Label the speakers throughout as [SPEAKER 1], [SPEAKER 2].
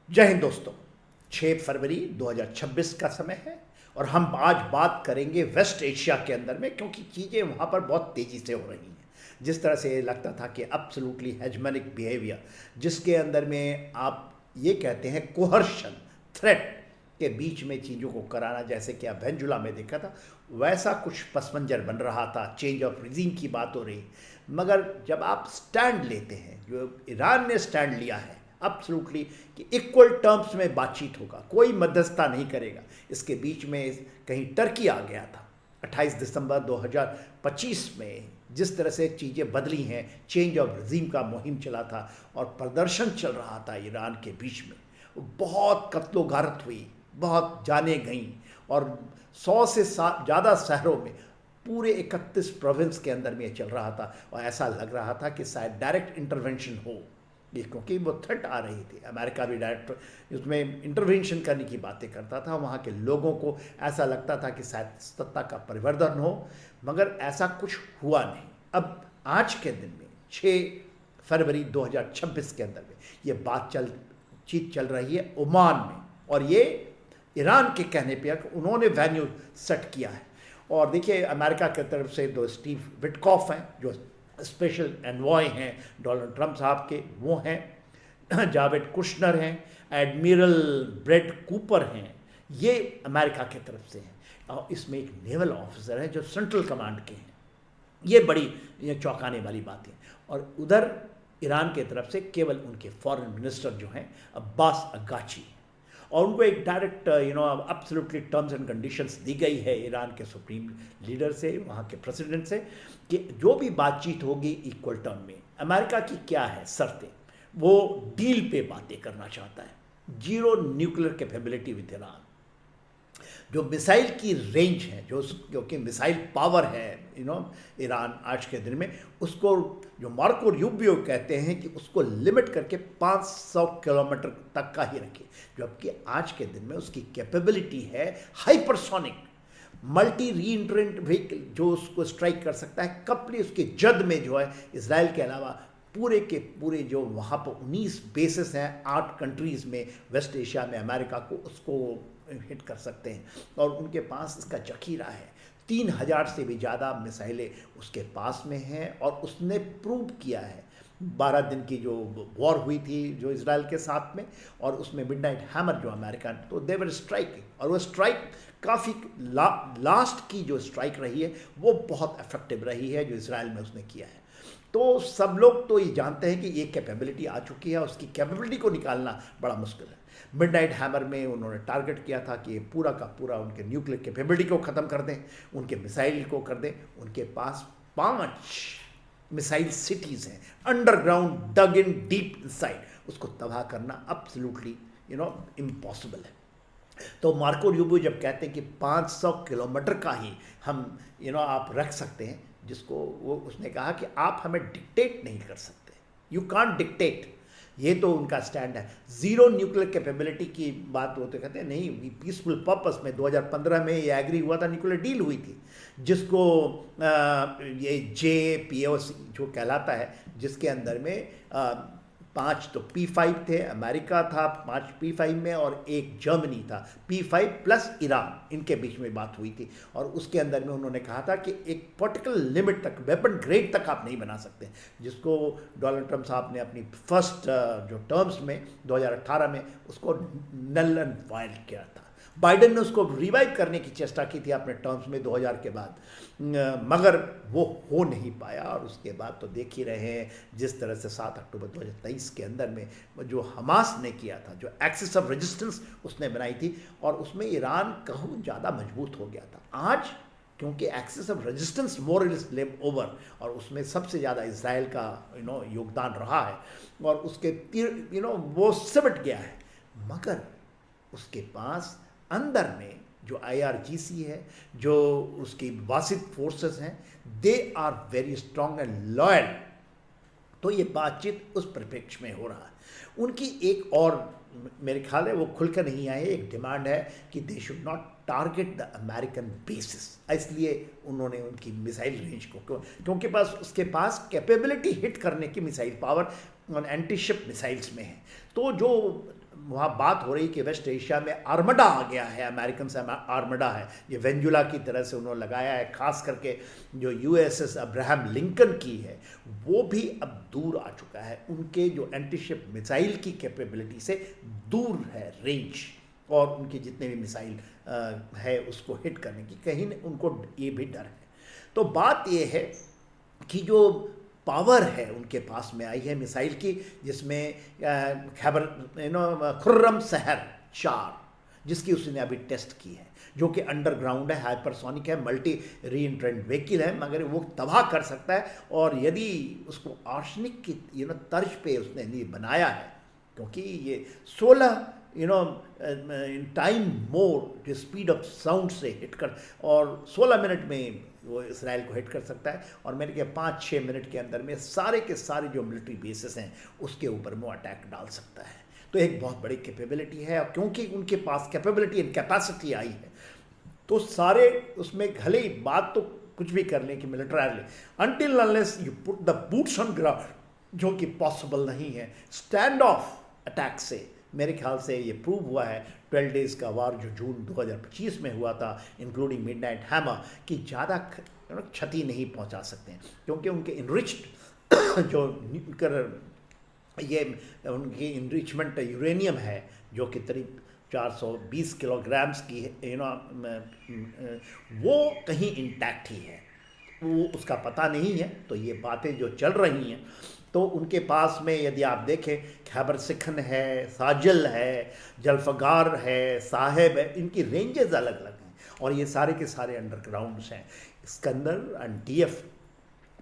[SPEAKER 1] जय हिंद दोस्तों। 6 फरवरी 2026 का समय है और हम आज बात करेंगे वेस्ट एशिया के अंदर में, क्योंकि चीज़ें वहाँ पर बहुत तेज़ी से हो रही हैं। जिस तरह से लगता था कि एब्सोल्युटली हेजमोनिक बिहेवियर, जिसके अंदर में आप ये कहते हैं कोहर्शन, थ्रेट के बीच में चीज़ों को कराना, जैसे कि आप वेंजुला में देखा था, वैसा कुछ पस मंजर बन रहा था। चेंज ऑफ रिजीम की बात हो रही। मगर जब आप स्टैंड लेते हैं, जो ईरान ने स्टैंड लिया है एब्सोल्युटली कि इक्वल टर्म्स में बातचीत होगा, कोई मध्यस्थता नहीं करेगा। इसके बीच में कहीं टर्की आ गया था 28 दिसंबर 2025 में। जिस तरह से चीज़ें बदली हैं, चेंज ऑफ रिजीम का मुहिम चला था और प्रदर्शन चल रहा था ईरान के बीच में। बहुत कत्लो गारत हुई, बहुत जाने गईं और 100 से ज़्यादा शहरों में, पूरे 31 प्रोविंस के अंदर में ये चल रहा था। और ऐसा लग रहा था कि शायद डायरेक्ट इंटरवेंशन हो, ये क्योंकि वो थ्रेट आ रही थी। अमेरिका भी डायरेक्ट उसमें इंटरवेंशन करने की बातें करता था। वहाँ के लोगों को ऐसा लगता था कि शायद सत्ता का परिवर्तन हो, मगर ऐसा कुछ हुआ नहीं। अब आज के दिन में 6 फरवरी 2026 के अंदर में ये चीत चल रही है ओमान में, और ये ईरान के कहने पर उन्होंने वेन्यू सेट किया है। और देखिए, अमेरिका की तरफ से दो स्टीव विटकॉफ हैं जो स्पेशल एनवॉय हैं डोनाल्ड ट्रंप साहब के, वो हैं। जावेद कुशनर हैं, एडमिरल ब्रेड कूपर हैं, ये अमेरिका की तरफ से हैं। और इसमें एक नेवल ऑफिसर है जो सेंट्रल कमांड के हैं। ये चौंकाने वाली बात है। और उधर ईरान की तरफ से केवल उनके फॉरेन मिनिस्टर जो हैं अब्बास अगाची, और उनको एक direct absolutely terms and conditions दी गई है ईरान के सुप्रीम लीडर से, वहाँ के प्रेसिडेंट से, कि जो भी बातचीत होगी इक्वल टर्म में। अमेरिका की क्या है शर्तें, वो डील पे बातें करना चाहता है। Zero nuclear capability with Iran, जो मिसाइल की रेंज है, जो कि मिसाइल पावर है ईरान आज के दिन में, उसको जो मार्को रूबियो कहते हैं कि उसको लिमिट करके 500 किलोमीटर तक का ही रखे। जबकि आज के दिन में उसकी कैपेबिलिटी है हाइपरसोनिक मल्टी रीइंट्रेंट व्हीकल, जो उसको स्ट्राइक कर सकता है। कपली उसके जद में जो है इसराइल के अलावा पूरे के पूरे जो वहाँ पर 19 बेसिस हैं 8 कंट्रीज़ में, वेस्ट एशिया में, अमेरिका को उसको हिट कर सकते हैं। और उनके पास इसका जखीरा है, 3000 से भी ज़्यादा मिसाइलें उसके पास में हैं। और उसने प्रूव किया है 12 दिन की जो वॉर हुई थी जो इसराइल के साथ में, और उसमें मिडनाइट हैमर जो अमेरिका, तो देवर स्ट्राइकिंग, और वो स्ट्राइक काफ़ी लास्ट की जो स्ट्राइक रही है वो बहुत इफेक्टिव रही है जो इसराइल में उसने किया है। तो सब लोग तो ये जानते हैं कि ये कैपेबिलिटी आ चुकी है, उसकी कैपेबिलिटी को निकालना बड़ा मुश्किल है। मिडनाइट हैमर में उन्होंने टारगेट किया था कि ये पूरा का पूरा उनके न्यूक्लियर कैपेबिलिटी को ख़त्म कर दें, उनके मिसाइल को कर दें। उनके पास 5 मिसाइल सिटीज़ हैं underground, dug in deep inside. उसको तबाह करना एब्सोल्युटली इम्पॉसिबल है। तो मार्को रूबियो जब कहते हैं कि 500 किलोमीटर का ही हम आप रख सकते हैं, जिसको वो उसने कहा कि आप हमें डिक्टेट नहीं कर सकते, यू कांट डिक्टेट। ये तो उनका स्टैंड है। जीरो न्यूक्लियर कैपेबिलिटी की बात होते कहते हैं नहीं, पीसफुल पर्पस में 2015 में ये एग्री हुआ था, न्यूक्लियर डील हुई थी, जिसको ये JPOC जो कहलाता है, जिसके अंदर में 5 तो P5 थे, अमेरिका था 5 P5 में, और एक जर्मनी था P5 प्लस ईरान, इनके बीच में बात हुई थी। और उसके अंदर में उन्होंने कहा था कि एक पर्टिकुलर लिमिट तक, वेपन ग्रेड तक आप नहीं बना सकते, जिसको डोनाल्ड ट्रंप साहब ने अपनी फर्स्ट जो टर्म्स में 2018 में उसको नल एंड वाइल्ड किया था। बाइडेन ने उसको रिवाइव करने की चेष्टा की थी अपने टर्म्स में 2000 के बाद, मगर वो हो नहीं पाया। और उसके बाद तो देख ही रहे हैं जिस तरह से 7 अक्टूबर 2023 के अंदर में जो हमास ने किया था, जो एक्सिस ऑफ रेजिस्टेंस उसने बनाई थी, और उसमें ईरान कहूँ ज़्यादा मजबूत हो गया था। आज क्योंकि axis of resistance more is lame over, और उसमें सबसे ज़्यादा इसराइल का योगदान रहा है, और उसके वो सिमट गया है। मगर उसके पास अंदर में जो IRGC है, जो उसकी वासित फोर्सेस हैं, they are very strong and loyal. तो ये बातचीत उस परिप्रेक्ष्य में हो रहा है। उनकी एक और मेरे ख्याल है वो खुलकर नहीं आए, एक डिमांड है कि they should not target the American basis. इसलिए उन्होंने उनकी मिसाइल रेंज को, क्योंकि पास उसके पास कैपेबिलिटी हिट करने की missile power anti ship missiles में है। तो जो वहाँ बात हो रही कि वेस्ट एशिया में आर्मडा आ गया है, अमेरिकन से आर्मडा है, ये वेंजुला की तरह से उन्होंने लगाया है, खास करके जो यूएसएस अब्राहम लिंकन की है वो भी अब दूर आ चुका है, उनके जो एंटीशिप मिसाइल की कैपेबिलिटी से दूर है रेंज, और उनकी जितने भी मिसाइल है उसको हिट करने की कहीं उनको ये भी डर है। तो बात ये है कि जो पावर है उनके पास में आई है मिसाइल की, जिसमें खैबर खुर्रम शहर 4 जिसकी उसने अभी टेस्ट की है, जो कि अंडरग्राउंड है, हाइपरसोनिक है, मल्टी रीएंट्रेंट व्हीकल है, मगर वो तबाह कर सकता है। और यदि उसको आर्शनिक की तर्ज पे उसने बनाया है, क्योंकि ये 16 time more speed of sound से हिट कर, और 16 मिनट में वो इसराइल को हिट कर सकता है, और मेरे ख्याल 5-6 मिनट के अंदर में सारे के सारे जो मिलिट्री बेसिस हैं उसके ऊपर वो अटैक डाल सकता है। तो एक बहुत बड़ी कैपेबिलिटी है, और क्योंकि उनके पास कैपेबिलिटी एंड कैपेसिटी आई है तो सारे उसमें भले ही बात तो कुछ भी कर लें कि militarily, until unless you put the boots on ground, जो कि पॉसिबल नहीं है। स्टैंड ऑफ अटैक से मेरे ख्याल से ये प्रूव हुआ है 12 डेज़ का वार जो जून 2025 में हुआ था, इंक्लूडिंग मिडनाइट हैमर, कि ज़्यादा क्षति नहीं पहुंचा सकते हैं, क्योंकि उनके इनरिच्ड जो ये उनकी इनरिचमेंट यूरेनियम है जो कि करीब 420 किलोग्राम्स की वो कहीं इंटैक्ट ही है, वो उसका पता नहीं है। तो ये बातें जो चल रही हैं, तो उनके पास में यदि आप देखें खैबर सिखन है, साजल है, जल्फगार है, साहेब है, इनकी रेंजेस अलग अलग हैं, और ये सारे के सारे अंडरग्राउंड्स हैं। स्कंदर एंड डीएफ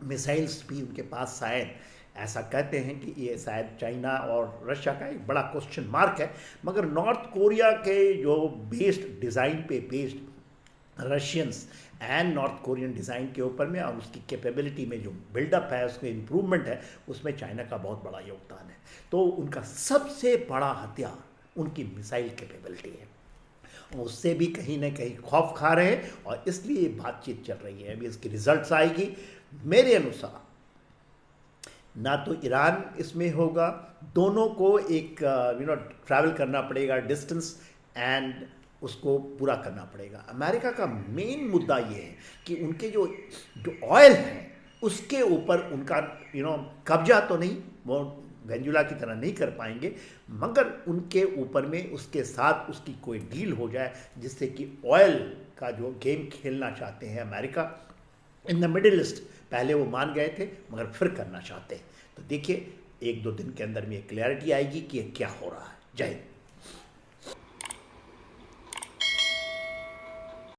[SPEAKER 1] मिसाइल्स भी उनके पास शायद, ऐसा कहते हैं कि ये शायद चाइना और रशिया का एक बड़ा क्वेश्चन मार्क है, मगर नॉर्थ कोरिया के जो बेस्ड डिज़ाइन पे based Russians and north Korean design के ऊपर में और उसकी कैपेबिलिटी में जो बिल्डअप है, उसमें इम्प्रूवमेंट है, उसमें चाइना का बहुत बड़ा योगदान है। तो उनका सबसे बड़ा हथियार उनकी मिसाइल कैपेबिलिटी है, उससे भी कहीं ना कहीं खौफ खा रहे हैं, और इसलिए बातचीत चल रही है। अभी इसकी रिजल्ट्स आएगी। मेरे अनुसार ना तो ईरान इसमें होगा, दोनों को एक ट्रैवल करना पड़ेगा डिस्टेंस, एंड उसको पूरा करना पड़ेगा। अमेरिका का मेन मुद्दा ये है कि उनके जो ऑयल है उसके ऊपर उनका कब्जा तो नहीं, वो वेंजुला की तरह नहीं कर पाएंगे, मगर उनके ऊपर में उसके साथ उसकी कोई डील हो जाए जिससे कि ऑयल का जो गेम खेलना चाहते हैं America in the middle east, पहले वो मान गए थे मगर फिर करना चाहते हैं। तो देखिए 1-2 दिन के अंदर में क्लैरिटी आएगी कि क्या हो रहा है। जय हिंद।